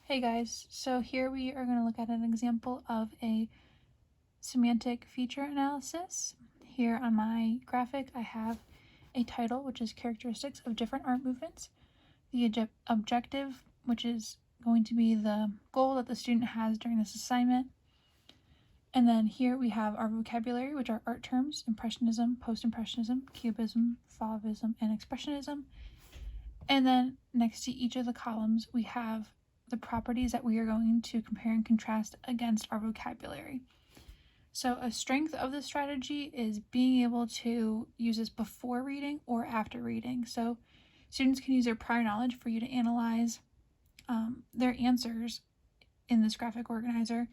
Hey guys, so here we are going to look at an example of a semantic feature analysis. Here on my graphic I have a title, which is characteristics of different art movements, the objective, which is going to be the goal that the student has during this assignment, and then here we have our vocabulary, which are art terms: impressionism, post-impressionism, cubism, fauvism, and expressionism. And then next to each of the columns we have the properties that we are going to compare and contrast against our vocabulary. So a strength of this strategy is being able to use this before reading or after reading. So students can use their prior knowledge for you to analyze their answers in this graphic organizer,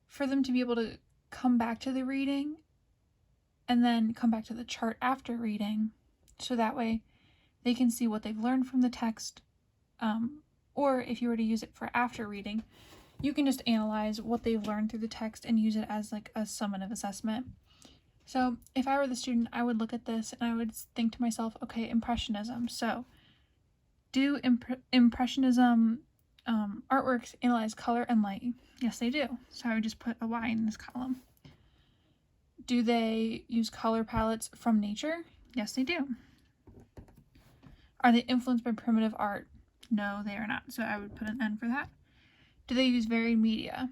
for them to be able to come back to the reading and then come back to the chart after reading, so that way they can see what they've learned from the text. Or if you were to use it for after reading, you can just analyze what they've learned through the text and use it as like a summative assessment. So if I were the student, I would look at this and I would think to myself, okay, Impressionism. So do Impressionism artworks analyze color and light? Yes, they do. So I would just put a Y in this column. Do they use color palettes from nature? Yes, they do. Are they influenced by primitive art? No, they are not. So I would put an N for that. Do they use varied media?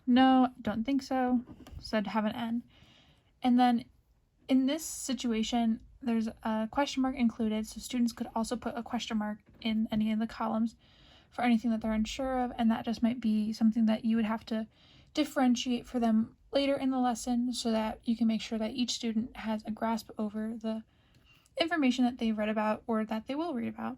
No, don't think so. So I'd have an N. And then in this situation, there's a question mark included. So students could also put a question mark in any of the columns for anything that they're unsure of. And that just might be something that you would have to differentiate for them later in the lesson, so that you can make sure that each student has a grasp over the information that they've read about or that they will read about.